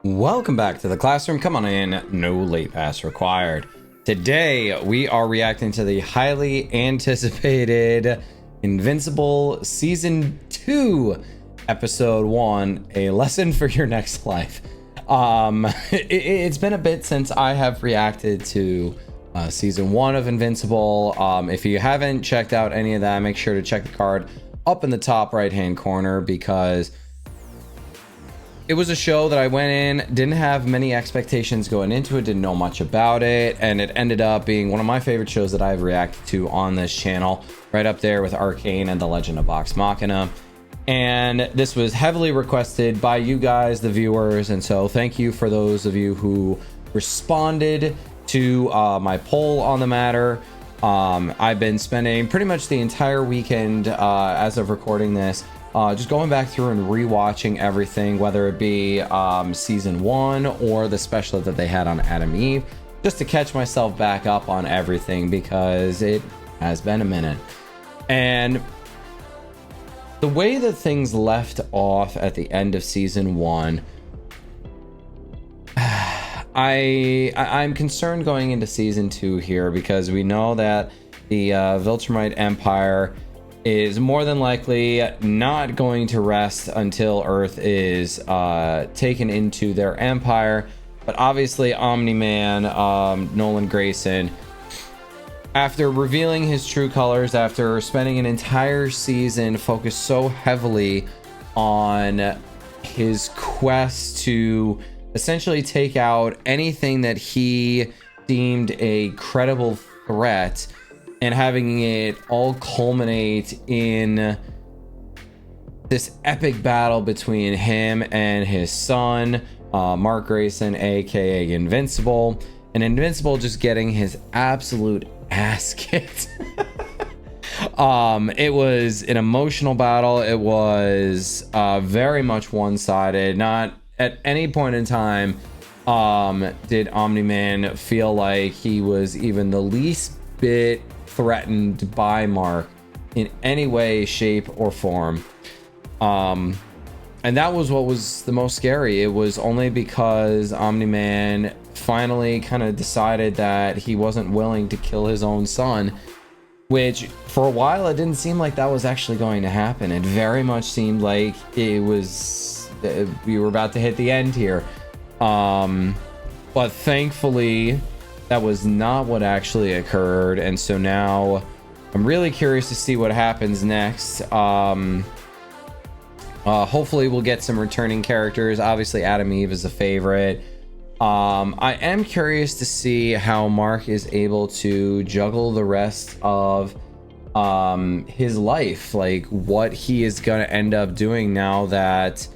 Welcome back to the classroom. Come on in, no late pass required. Today we are reacting to the highly anticipated Invincible Season 2, Episode 1, A Lesson for Your Next Life. It's been a bit since I have reacted to Season 1 of Invincible. If you haven't checked out any of that, make sure to check the card up in the top right hand corner, because it was a show that I went in, didn't have many expectations going into it, didn't know much about it, and it ended up being one of my favorite shows that I've reacted to on this channel, right up there with Arcane and The Legend of Vox Machina. And this was heavily requested by you guys, the viewers, and so thank you for those of you who responded to my poll on the matter. I've been spending pretty much the entire weekend as of recording this just going back through and rewatching everything, whether it be season 1 or the special that they had on Adam and Eve, just to catch myself back up on everything, because it has been a minute. And the way that things left off at the end of season 1, I'm concerned going into season 2 here, because we know that the Viltrumite Empire is more than likely not going to rest until Earth is taken into their empire. But obviously Omni-Man, Nolan Grayson, after revealing his true colors, after spending an entire season focused so heavily on his quest to essentially take out anything that he deemed a credible threat, and having it all culminate in this epic battle between him and his son, Mark Grayson, aka Invincible, and Invincible just getting his absolute ass kicked. It was an emotional battle. It was very much one-sided. Not at any point in time did Omni-Man feel like he was even the least bit threatened by Mark in any way, shape, or form. And that was what was the most scary. It was only because Omni-Man finally kind of decided that he wasn't willing to kill his own son, which for a while it didn't seem like that was actually going to happen. It very much seemed like it was, we were about to hit the end here. But thankfully that was not what actually occurred, and so now I'm really curious to see what happens next. Hopefully we'll get some returning characters. Obviously Adam Eve is a favorite. I am curious to see how Mark is able to juggle the rest of his life, like what he is going to end up doing now that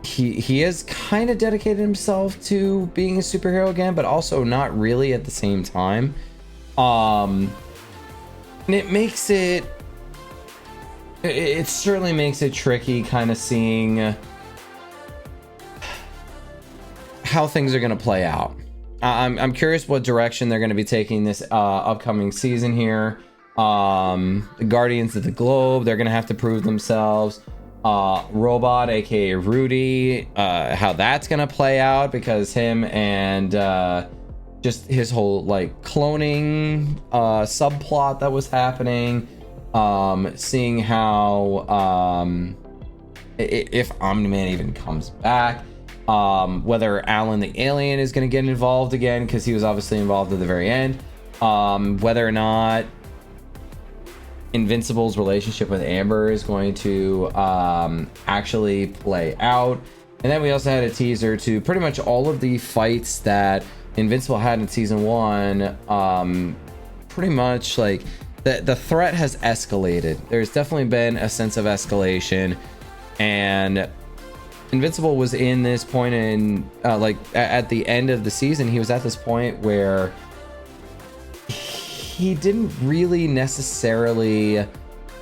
he has kind of dedicated himself to being a superhero again, but also not really at the same time. And it makes it certainly makes it tricky kind of seeing how things are going to play out. I'm curious what direction they're going to be taking this upcoming season here. The Guardians of the Globe, they're going to have to prove themselves. Robot, aka Rudy, how that's gonna play out, because him and just his whole like cloning subplot that was happening, seeing how if Omni-Man even comes back, whether Alan the alien is going to get involved again, because he was obviously involved at the very end, whether or not Invincible's relationship with Amber is going to actually play out. And then we also had a teaser to pretty much all of the fights that Invincible had in season 1. Pretty much like the threat has escalated. There's definitely been a sense of escalation, and Invincible was in this point in like at the end of the season, he was at this point where he didn't really necessarily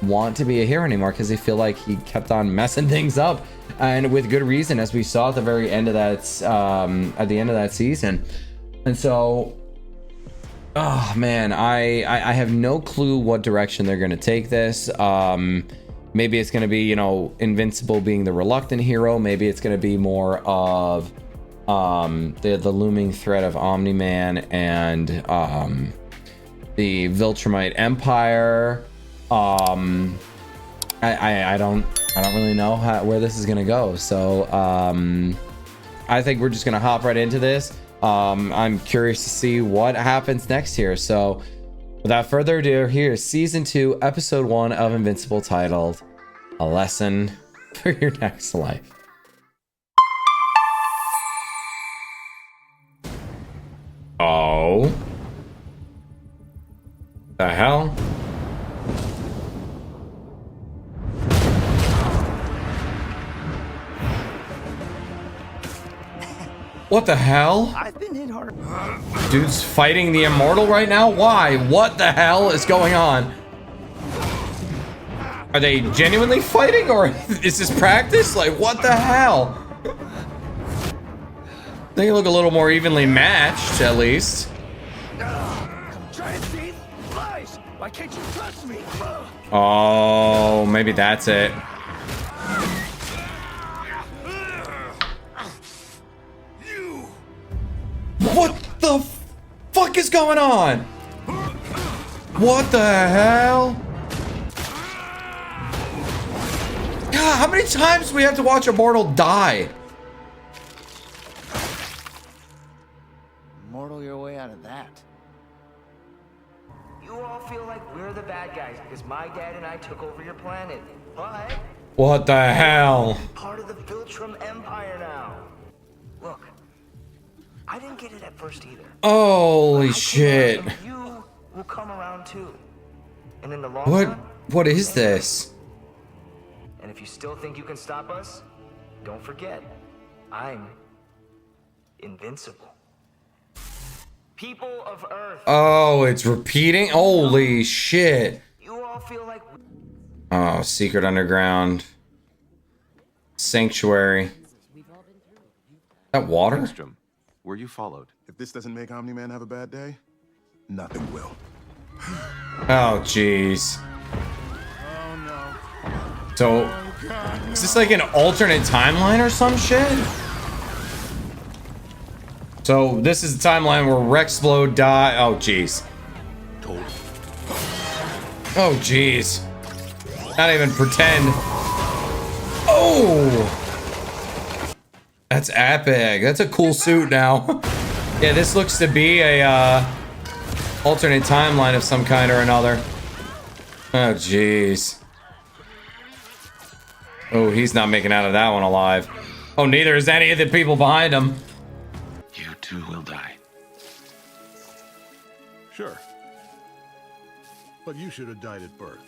want to be a hero anymore, because he feel like he kept on messing things up, and with good reason, as we saw at the very end of that season. And so, oh man, I have no clue what direction they're going to take this. Maybe it's going to be, you know, Invincible being the reluctant hero. Maybe it's going to be more of the looming threat of Omni-Man and the Viltrumite Empire. I don't really know where this is gonna go. So I think we're just gonna hop right into this. I'm curious to see what happens next here. So without further ado, here's season 2, episode 1 of Invincible, titled "A Lesson for Your Next Life." Oh, the hell? What the hell? I've been hit hard. Dude's fighting the immortal right now? Why? What the hell is going on? Are they genuinely fighting, or is this practice? Like, what the hell? They look a little more evenly matched, at least. Giant teeth, lies. Why can't you trust me? Oh, maybe that's it. What the fuck is going on? What the hell? God, how many times do we have to watch a mortal die? Mortal your way out of that. You all feel like we're the bad guys because my dad and I took over your planet. But What the hell? part of the Viltrum Empire now. Look, I didn't get it at first either. Holy shit. You will come around too. And in the long run, What is this? and if you still think you can stop us, don't forget, I'm invincible. People of Earth, Oh, it's repeating? Holy shit. you all feel like Oh, secret underground sanctuary. That water? Engstrom, were you followed? If this doesn't make Omni-Man have a bad day, nothing will. Oh, jeez. Oh no. So, is this like an alternate timeline or some shit? So, this is the timeline where Rexplode died. Oh, jeez. Oh, jeez. Not even pretend. Oh! That's epic. That's a cool suit now. Yeah, this looks to be a alternate timeline of some kind or another. Oh, jeez. Oh, he's not making out of that one alive. Oh, neither is any of the people behind him. You too will die. Sure. But you should have died at birth.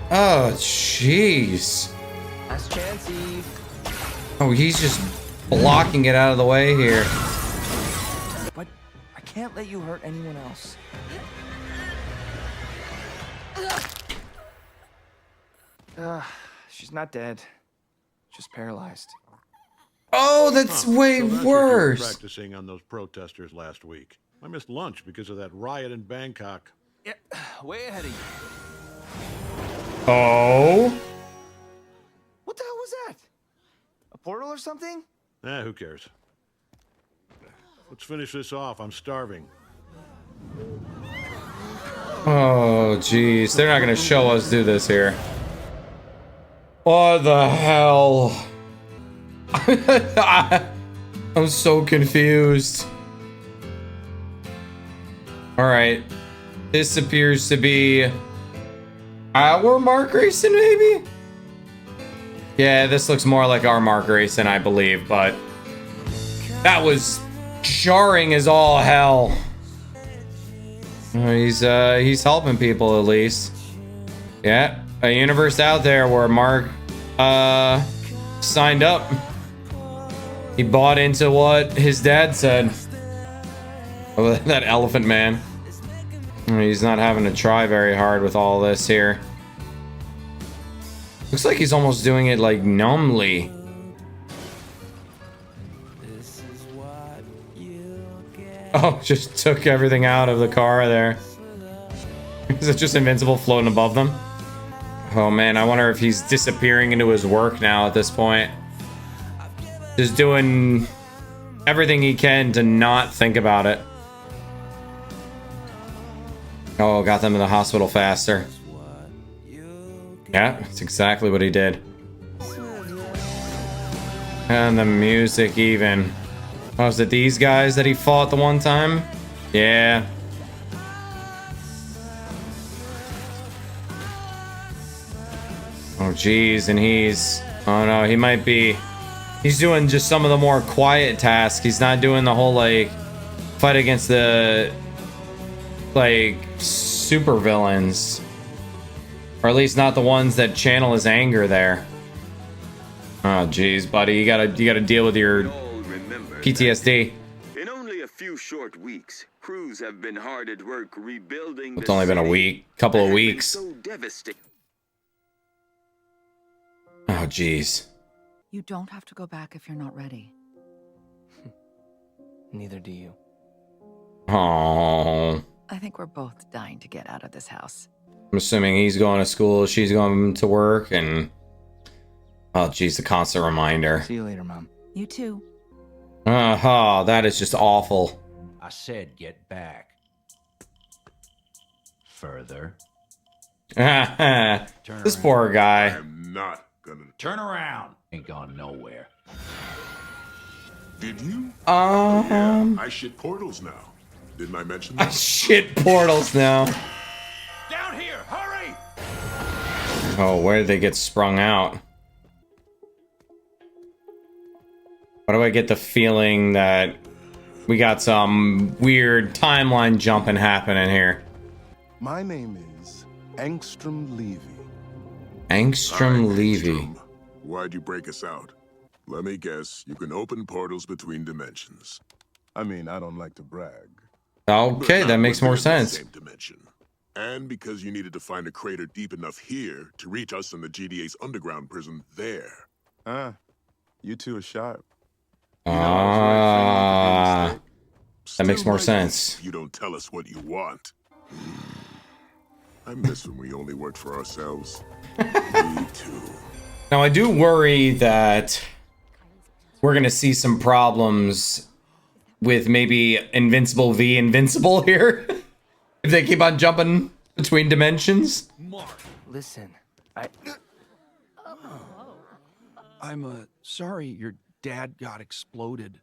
Oh, jeez. last chance, Eve. Oh, he's just blocking it out of the way here. But I can't let you hurt anyone else. She's not dead. Just paralyzed. Oh, that's way So that's what you were worse. practicing on those protesters last week. I missed lunch because of that riot in Bangkok. Yeah, way ahead of you. Oh. What the hell was that? A portal or something? Who cares? Let's finish this off. I'm starving. Oh, jeez. They're not going to show us do this here. What the hell? I'm so confused. Alright. This appears to be our Mark Grayson, maybe? Yeah, this looks more like our Mark Grayson, I believe, but that was jarring as all hell. He's helping people at least. Yeah, a universe out there where Mark signed up. He bought into what his dad said. Oh, that elephant man. He's not having to try very hard with all this here. Looks like he's almost doing it like numbly. Oh, just took everything out of the car there. Is it just Invincible floating above them? Oh man, I wonder if he's disappearing into his work now at this point. Just doing everything he can to not think about it. Oh, got them in the hospital faster. Yeah, that's exactly what he did. And the music even. Oh, was it these guys that he fought the one time? Yeah. Oh, geez, and he's... Oh, no, he might be... He's doing just some of the more quiet tasks. He's not doing the whole, like, fight against the... like, super villains. Or at least not the ones that channel his anger there. Oh, jeez, buddy. You gotta deal with your PTSD. In only a few short weeks, crews have been hard at work rebuilding. It's only been a week. Couple of weeks. So devastating. Oh, jeez. You don't have to go back if you're not ready. Neither do you. Oh. I think we're both dying to get out of this house. I'm assuming he's going to school, she's going to work, and... Oh, jeez, the constant reminder. See you later, Mom. You too. Oh, that is just awful. I said get back. Further. This poor guy. I'm not gonna. Turn around. Ain't gone nowhere. Did you? Yeah, I shit portals now. Didn't I mention that? shit portals now. Down here, hurry! Oh, where did they get sprung out? Why do I get the feeling that we got some weird timeline jumping happening here? My name is Angstrom Levy. Angstrom Hi, Levy. Angstrom. Why'd you break us out? Let me guess, you can open portals between dimensions. I mean, I don't like to brag. Okay, but that not makes when more they're in the sense. same dimension. And because you needed to find a crater deep enough here to reach us in the GDA's underground prison there. You two are sharp. Ah, that makes Still more might sense. be if you don't tell us what you want. I miss when we only worked for ourselves. Me too. Now, I do worry that we're going to see some problems with maybe Invincible v Invincible here. If they keep on jumping between dimensions. Listen, I'm sorry your dad got exploded.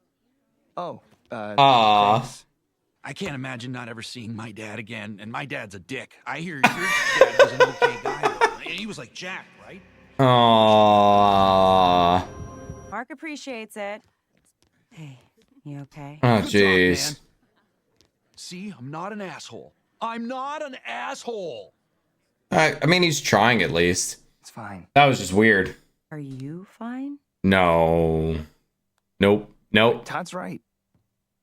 Oh, Aw. thanks. I can't imagine not ever seeing my dad again, and my dad's a dick. I hear your dad was an okay guy, though. He was like Jack, right? Aww. Mark appreciates it. Hey, you okay? Oh, Good job, jeez. man. See, I'm not an asshole. I'm not an asshole. I mean, he's trying at least. It's fine. That was just weird. Are you fine? No. Nope. Nope. Todd's right.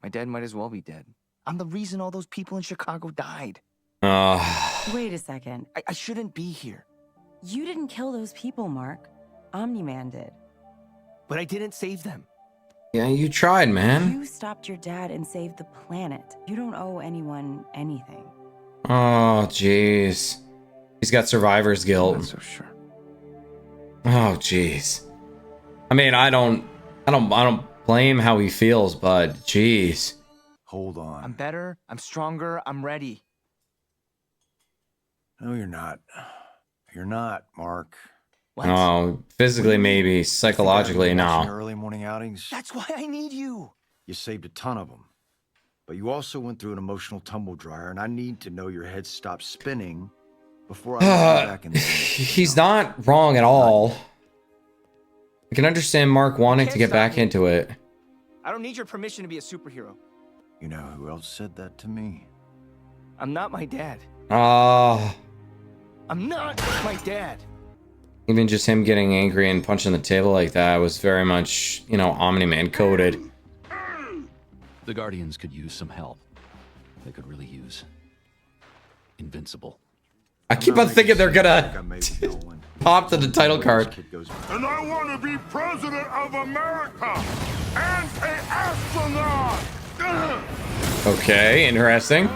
My dad might as well be dead. I'm the reason all those people in Chicago died. Wait a second. I shouldn't be here. You didn't kill those people, Mark. Omni-Man did. But I didn't save them. Yeah, you tried, man. You stopped your dad and saved the planet. You don't owe anyone anything. Oh, jeez. He's got survivor's I'm guilt. not so sure. Oh, jeez. I mean, I don't blame how he feels, but jeez. Hold on. I'm better. I'm stronger. I'm ready. No, you're not. You're not, Mark. What? Oh, physically maybe, psychologically Watching no. Early morning outings. That's why I need you. You saved a ton of them. But you also went through an emotional tumble dryer, and I need to know your head stops spinning before I get back in the He's not wrong at all. I can understand Mark wanting to get back into it. I don't need your permission to be a superhero. You know who else said that to me? I'm not my dad. Ah. I'm not my dad. Even just him getting angry and punching the table like that was very much, you know, Omni-Man coded. The Guardians could use some help. They could really use Invincible. I keep on thinking they're gonna pop to the title card. And I want to be president of America and an astronaut. Okay, interesting.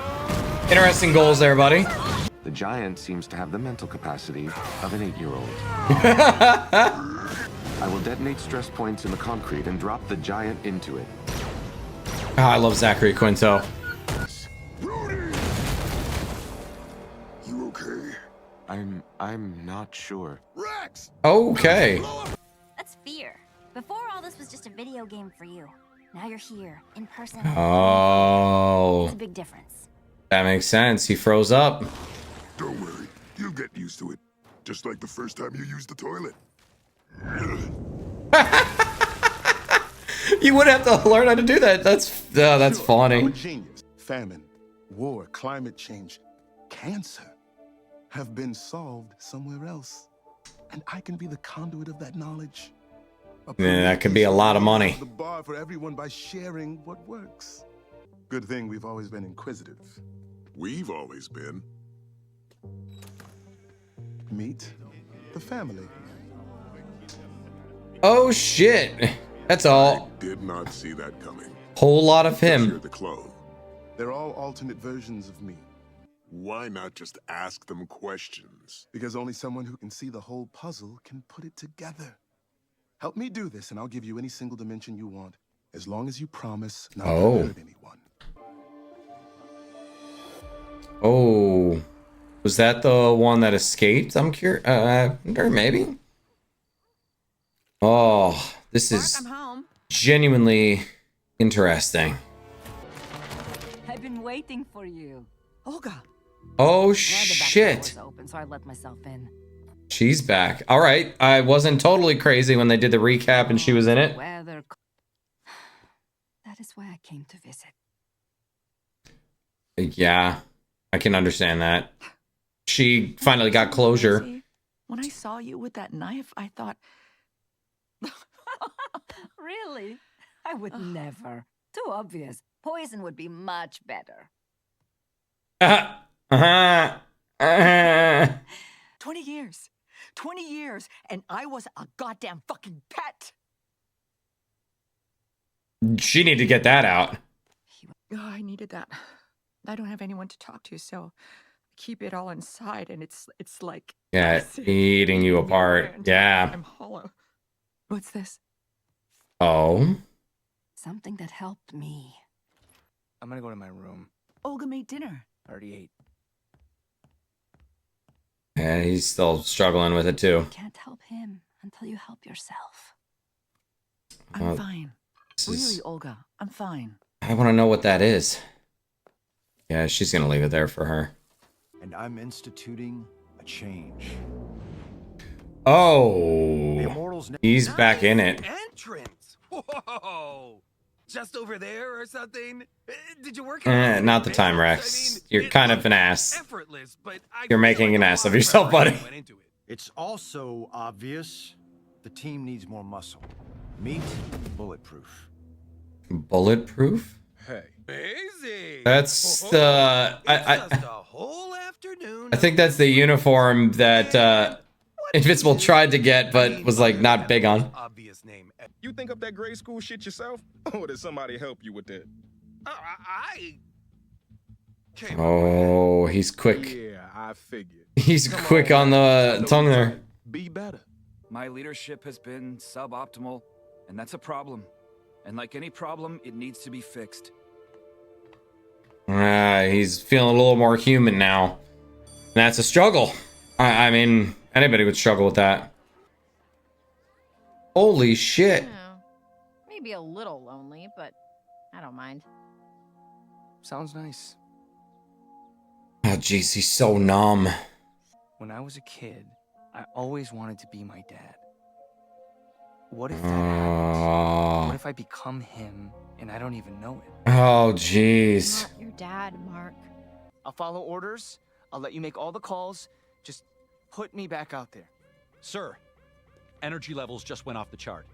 Interesting goals there, buddy. The giant seems to have the mental capacity of an 8-year-old. I will detonate stress points in the concrete and drop the giant into it. I love Zachary Quinto. Rudy! You okay? I'm not sure. Rex! Okay. That's fear. Before, all this was just a video game for you. Now you're here, in person. Oh. It's a big difference. That makes sense. He froze up. Don't worry, you'll get used to it. Just like the first time you used the toilet. You would have to learn how to do that. That's funny. I'm a genius. Famine, war, climate change, cancer have been solved somewhere else. And I can be the conduit of that knowledge. Yeah, that could be a lot of money. The bar for everyone by sharing what works. Good thing we've always been inquisitive. We've always been. Meet the family. Oh shit. That's all. Did not see that coming. Whole lot of You're him. the clone. They're all alternate versions of me. Why not just ask them questions? Because only someone who can see the whole puzzle can put it together. Help me do this, and I'll give you any single dimension you want, as long as you promise not to hurt anyone. Oh. Was that the one that escaped? I'm curious. Or maybe. Oh, this is genuinely interesting. I've been waiting for you. Olga. Oh, The back shit. door was open, so I let myself in. She's back. All right. I wasn't totally crazy when they did the recap and she was in it. Weather. That is why I came to visit. Yeah, I can understand that. She finally got closure. When I saw you with that knife, I thought... Really? I would never. Too obvious. Poison would be much better. 20 years. 20 years, and I was a goddamn fucking pet. She need to get that out. Oh, I needed that. I don't have anyone to talk to, so I keep it all inside, and it's like... Yeah, eating you apart. Yeah. I'm hollow. What's this? Oh. Something that helped me. I'm gonna go to my room. Olga made dinner. I already ate. Yeah, he's still struggling with it too. Can't help him until you help yourself. Well, I'm fine. Really, Olga, I'm fine. I want to know what that is. Yeah, she's gonna leave it there for her. And I'm instituting a change. Oh, he's back in it. Entrance. Whoa. Just over there or something? Did you work Not the time, Rex. You're kind of an ass. effortless, but You're making an ass of yourself, buddy. It's also obvious the team needs more muscle. Meet bulletproof. Bulletproof? Hey. Amazing. That's the I think that's the uniform that Invincible tried to get, but was like not big on. Obvious name. You think up that grade school shit yourself, or did somebody help you with that? I Oh, he's quick. Yeah, I figured. He's quick on the tongue there. Be better. My leadership has been suboptimal, and that's a problem. And like any problem, it needs to be fixed. He's feeling a little more human now. And that's a struggle. I mean, anybody would struggle with that. Holy shit. Yeah. Maybe a little lonely, but I don't mind. Sounds nice. Oh, jeez, he's so numb. When I was a kid, I always wanted to be my dad. What if that happens? What if I become him and I don't even know it? Oh, jeez. Not your dad, Mark. I'll follow orders. I'll let you make all the calls. Just put me back out there. Sir, energy levels just went off the chart.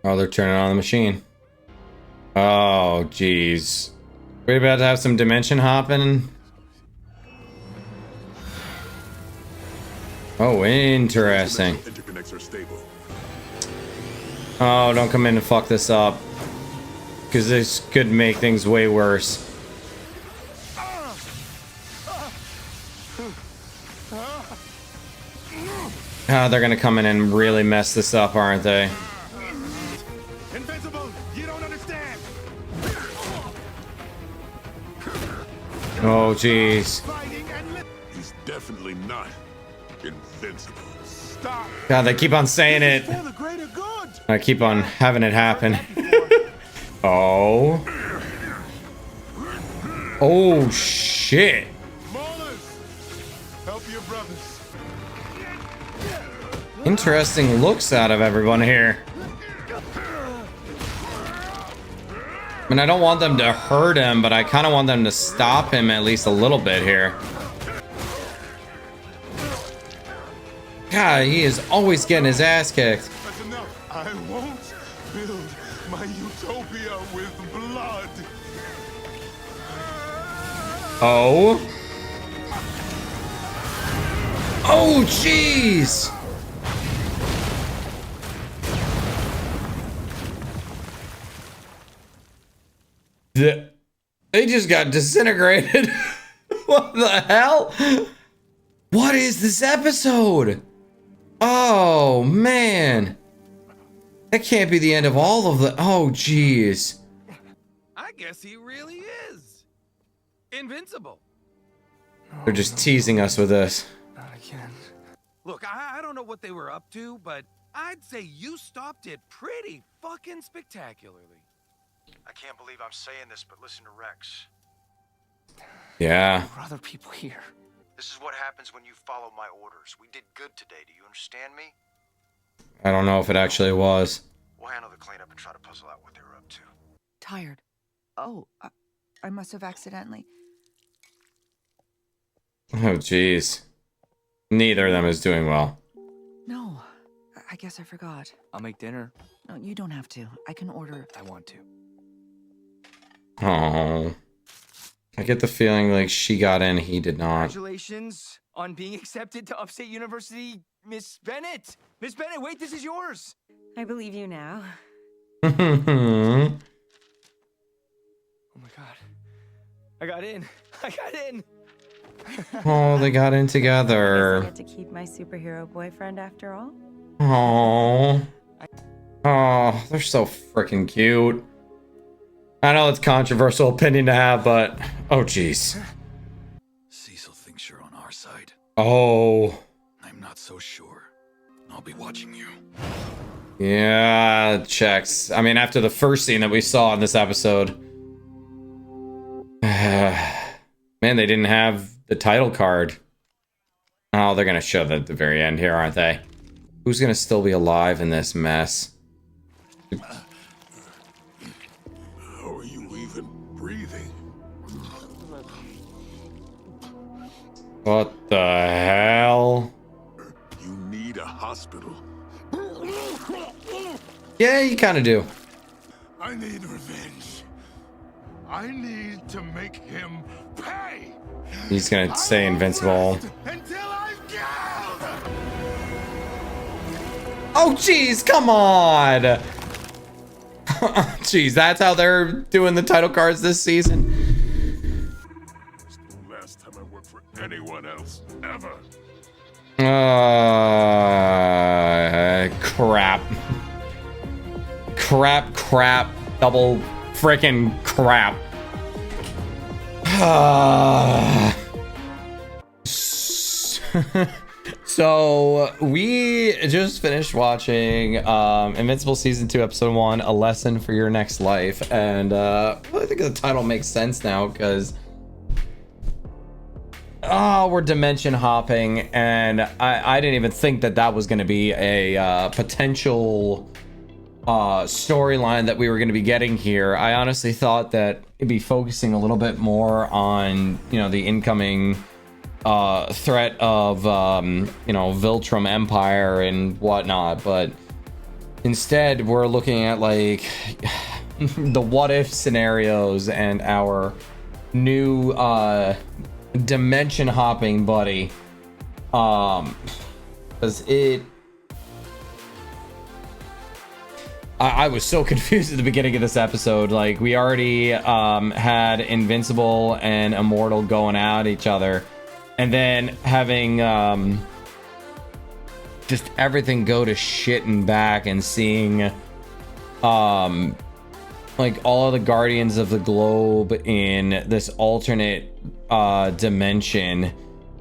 Oh, they're turning on the machine. Oh, jeez. We about to have some dimension hopping. Oh, interesting. Interconnects are stable. Oh, don't come in and fuck this up. Because this could make things way worse. They're gonna come in and really mess this up, aren't they? Invincible, you don't understand. Oh, jeez. He's definitely not invincible. Stop. God, they keep on saying it. For the greater good. I keep on having it happen. Oh. Oh, shit. Help your brothers. Interesting looks out of everyone here. I mean, I don't want them to hurt him, but I kind of want them to stop him at least a little bit here. God, he is always getting his ass kicked. That's enough. I won't build my utopia with blood. Oh. Oh, jeez. They just got disintegrated. What the hell? What is this episode? Oh, man. That can't be the end of all of the... Oh, jeez. I guess he really is invincible. They're just teasing us with this. Not again. Look, I don't know what they were up to, but I'd say you stopped it pretty fucking spectacularly. I can't believe I'm saying this, but listen to Rex. Yeah. There were other people here. This is what happens when you follow my orders. We did good today. Do you understand me? I don't know if it actually was. We'll handle the cleanup and try to puzzle out what they were up to. Tired. Oh, I must have accidentally. Oh, jeez. Neither of them is doing well. No, I guess I forgot. I'll make dinner. No, you don't have to. I can order. I want to. Oh. I get the feeling like she got in, he did not. Congratulations on being accepted to Upstate University, Miss Bennett. Miss Bennett, wait, this is yours. I believe you now. Oh my god. I got in. I got in. Oh, they got in I together. get to keep my superhero boyfriend after all. Oh. Oh, they're so freaking cute. I know it's controversial opinion to have, but oh jeez. Cecil thinks you're on our side. Oh. I'm not so sure. I'll be watching you. Yeah, checks. I mean, after the first scene that we saw in this episode. Man, they didn't have the title card. Oh, they're gonna show that at the very end here, aren't they? Who's gonna still be alive in this mess? How are you even breathing? What the hell? You need a hospital. Yeah, you kind of do. I need revenge. I need to make him pay. He's gonna stay invincible. Until I've killed. Oh, jeez, come on. Jeez, that's how they're doing the title cards this season. It's the last time I work for anyone else ever. Crap. Crap. Double freaking crap. So we just finished watching Invincible Season 2 Episode 1, A Lesson for Your Next Life, and I think the title makes sense now because we're dimension hopping, and I didn't even think that that was going to be a potential storyline that we were going to be getting here. I honestly thought that it'd be focusing a little bit more on, you know, the incoming threat of you know, Viltrum Empire and whatnot, but instead we're looking at like the what if scenarios and our new dimension hopping buddy, because I was so confused at the beginning of this episode. Like, we already had Invincible and Immortal going at each other, and then having just everything go to shit and back, and seeing like all of the Guardians of the Globe in this alternate dimension,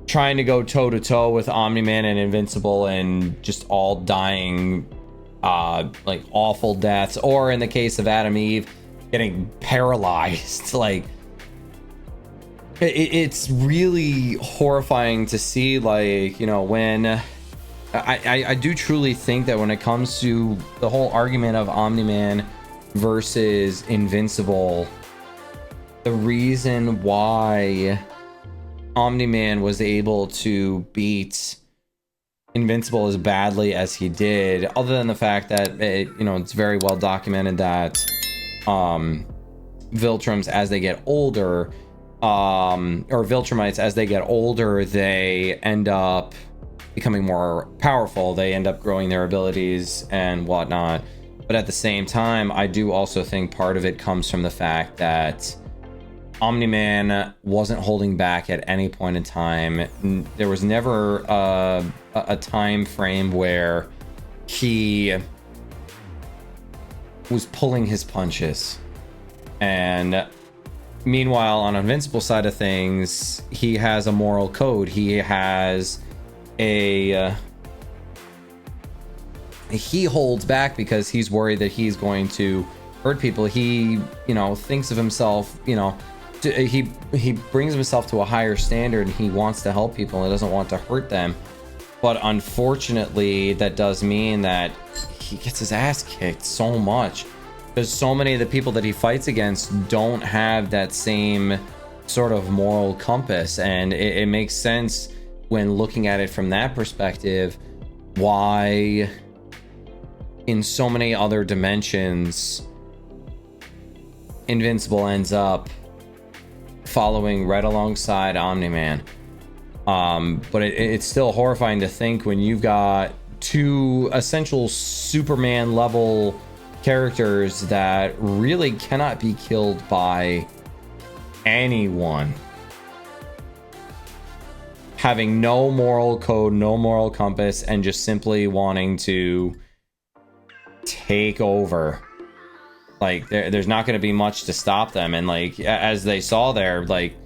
trying to go toe to toe with Omni-Man and Invincible, and just all dying like awful deaths, or in the case of Adam Eve, getting paralyzed. Like it's really horrifying to see, like, you know, when I do truly think that when it comes to the whole argument of Omni-Man versus Invincible, the reason why Omni-Man was able to beat Invincible as badly as he did, other than the fact that it's very well documented that Viltrums, as they get older, or Viltrumites, as they get older, they end up becoming more powerful. They end up growing their abilities and whatnot. But at the same time, I do also think part of it comes from the fact that Omni-Man wasn't holding back at any point in time. There was never a time frame where he was pulling his punches. And meanwhile, on Invincible side of things, he has a moral code. He has he holds back because he's worried that he's going to hurt people. He, thinks of himself, he brings himself to a higher standard. He wants to help people and doesn't want to hurt them. But unfortunately, that does mean that he gets his ass kicked so much, because so many of the people that he fights against don't have that same sort of moral compass. And it makes sense when looking at it from that perspective, why in so many other dimensions Invincible ends up following right alongside Omni-Man. But it's still horrifying to think when you've got two essential Superman level characters that really cannot be killed by anyone, having no moral code, no moral compass, and just simply wanting to take over. Like, there's not going to be much to stop them. And like, as they saw there, like,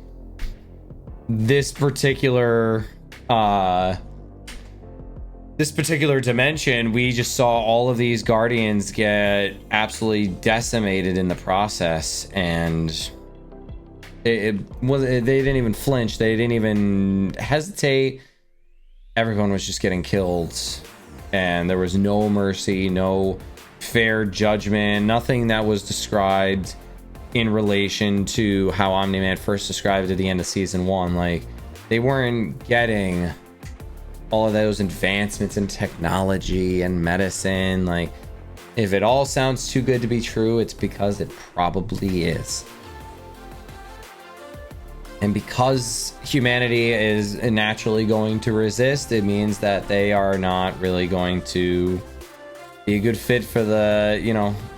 this particular dimension, we just saw all of these Guardians get absolutely decimated in the process. And they didn't even flinch. They didn't even hesitate. Everyone was just getting killed. And there was no mercy, no fair judgment, nothing that was described in relation to how Omni-Man first described at the end of season 1. Like, they weren't getting all of those advancements in technology and medicine. Like, if it all sounds too good to be true, it's because it probably is. And because humanity is naturally going to resist, it means that they are not really going to be a good fit for the,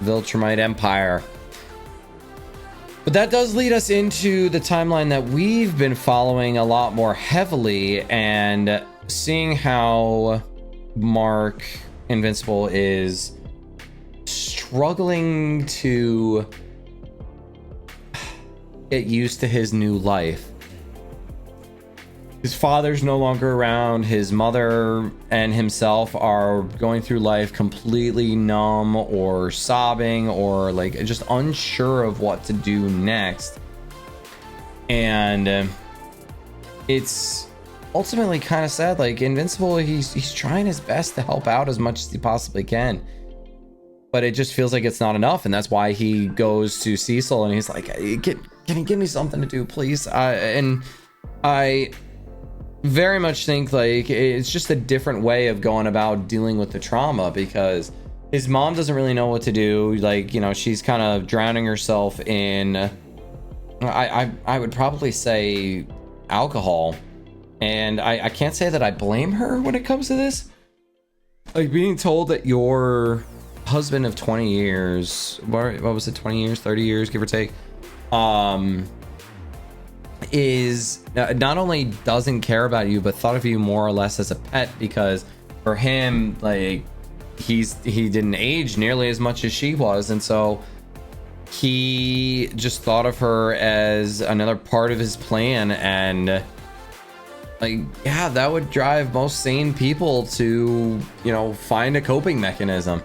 Viltrumite Empire. But that does lead us into the timeline that we've been following a lot more heavily, and seeing how Mark Invincible is struggling to get used to his new life. His father's no longer around. His mother and himself are going through life completely numb or sobbing or like just unsure of what to do next. And it's ultimately kind of sad. Like, Invincible, he's trying his best to help out as much as he possibly can, but it just feels like it's not enough. And that's why he goes to Cecil and he's like, can you give me something to do, please? And I very much think like it's just a different way of going about dealing with the trauma, because his mom doesn't really know what to do. Like, she's kind of drowning herself in, I would probably say, alcohol. And I can't say that I blame her when it comes to this. Like, being told that your husband of 20 years, what was it, 20 years, 30 years, give or take, is not only doesn't care about you, but thought of you more or less as a pet, because for him, like, he didn't age nearly as much as she was, and so he just thought of her as another part of his plan, and like, yeah, that would drive most sane people to, you know, find a coping mechanism.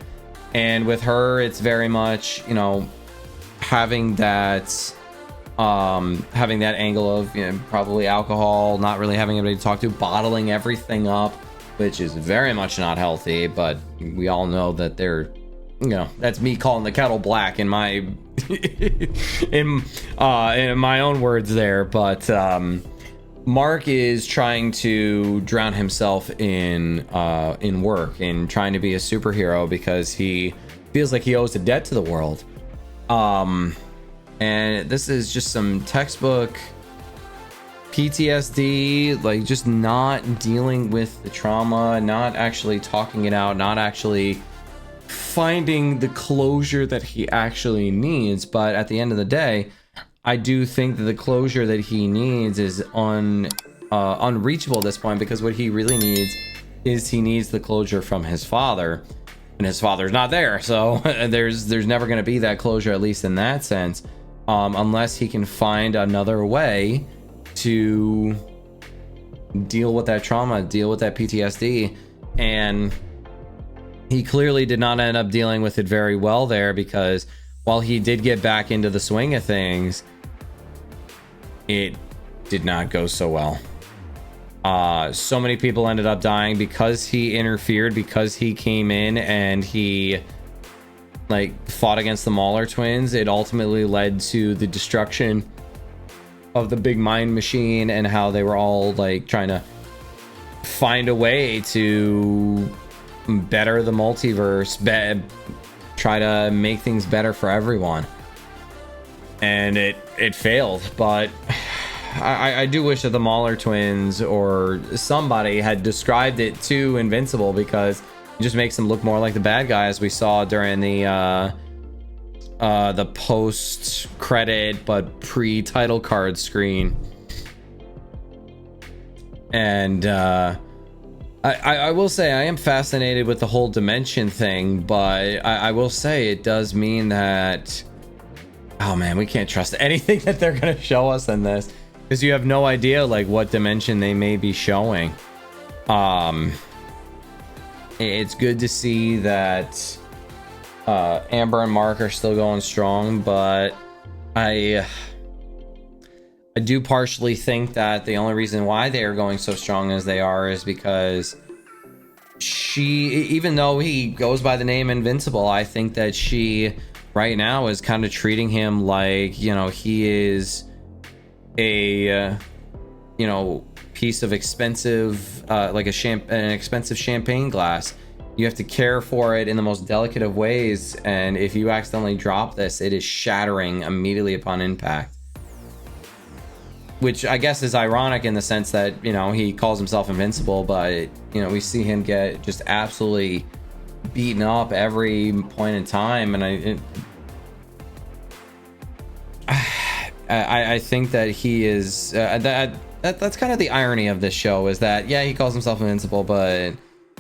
And with her, it's very much, you know, having that angle of, you know, probably alcohol, not really having anybody to talk to, bottling everything up, which is very much not healthy. But we all know that they're, you know, that's me calling the kettle black in my in my own words there. But Mark is trying to drown himself in work and trying to be a superhero because he feels like he owes a debt to the world. And this is just some textbook PTSD, like just not dealing with the trauma, not actually talking it out, not actually finding the closure that he actually needs. But at the end of the day, I do think that the closure that he needs is unreachable at this point, because what he really needs is he needs the closure from his father, and his father's not there. So there's never going to be that closure, at least in that sense, unless he can find another way to deal with that trauma, deal with that PTSD. And he clearly did not end up dealing with it very well there, because while he did get back into the swing of things, it did not go so well. So many people ended up dying because he interfered, because he came in and he like fought against the Mauler twins. It ultimately led to the destruction of the big mind machine, and how they were all like trying to find a way to better the multiverse, try to make things better for everyone. And it failed. But I do wish that the Mauler twins or somebody had described it to Invincible, because it just makes them look more like the bad guys we saw during the post-credit but pre-title card screen. And I will say I am fascinated with the whole dimension thing, but I will say it does mean that, oh man, we can't trust anything that they're going to show us in this, because you have no idea like what dimension they may be showing. It's good to see that Amber and Mark are still going strong, but I do partially think that the only reason why they are going so strong as they are is because even though he goes by the name Invincible, I think that she right now is kind of treating him like, you know, he is a piece of expensive, like an expensive champagne glass. You have to care for it in the most delicate of ways, and if you accidentally drop this, it is shattering immediately upon impact. Which I guess is ironic in the sense that, you know, he calls himself Invincible, but, you know, we see him get just absolutely beaten up every point in time. And I think that he is that's kind of the irony of this show, is that, yeah, he calls himself Invincible, but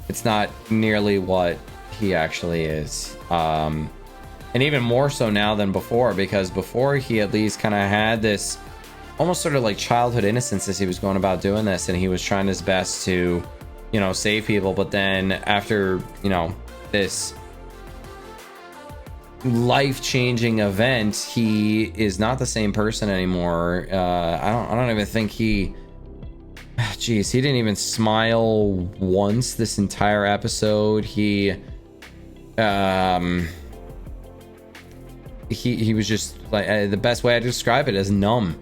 it's not nearly what he actually is. And even more so now than before, because before he at least kind of had this almost sort of like childhood innocence as he was going about doing this, and he was trying his best to, you know, save people. But then after, you know, this life-changing event, he is not the same person anymore. I don't even think he he didn't even smile once this entire episode. He was just like, the best way I describe it is numb.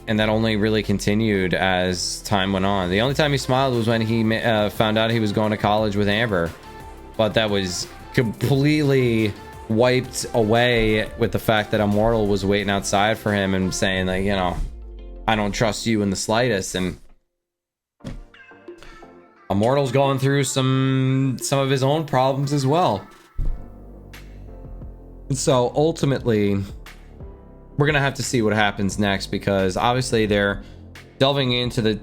And that only really continued as time went on. The only time he smiled was when he found out he was going to college with Amber. But that was completely wiped away with the fact that Immortal was waiting outside for him and saying, like, you know, I don't trust you in the slightest. And Immortal's going through some of his own problems as well. And so ultimately, we're gonna have to see what happens next, because obviously they're delving into the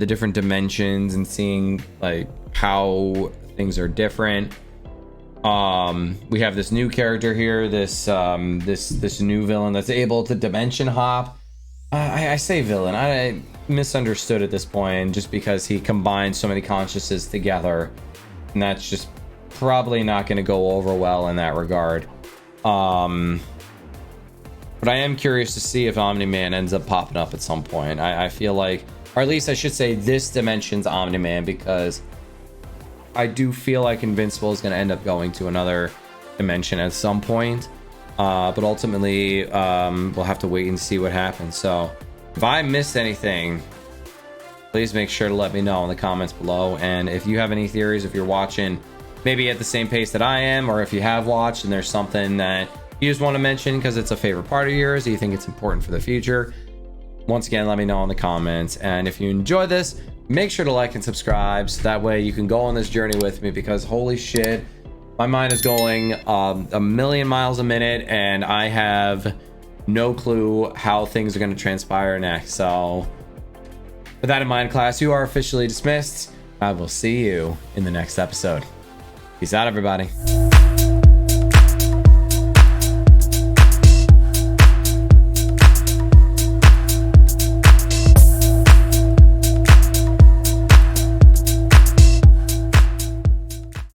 different dimensions and seeing like how things are different. We have this new character here, this new villain that's able to dimension hop. I say villain, I misunderstood at this point, just because he combines so many consciousnesses together, and that's just probably not going to go over well in that regard. But I am curious to see if Omni-Man ends up popping up at some point. I feel like, or at least I should say this dimension's Omni-Man, because I do feel like Invincible is going to end up going to another dimension at some point. But ultimately, we'll have to wait and see what happens. So if I missed anything, please make sure to let me know in the comments below. And if you have any theories, if you're watching maybe at the same pace that I am, or if you have watched and there's something that you just want to mention because it's a favorite part of yours, or you think it's important for the future, once again, let me know in the comments. And if you enjoy this, make sure to like and subscribe, so that way you can go on this journey with me, because holy shit, my mind is going a million miles a minute, and I have no clue how things are going to transpire next. So with that in mind, class, you are officially dismissed. I will see you in the next episode. Peace out, everybody.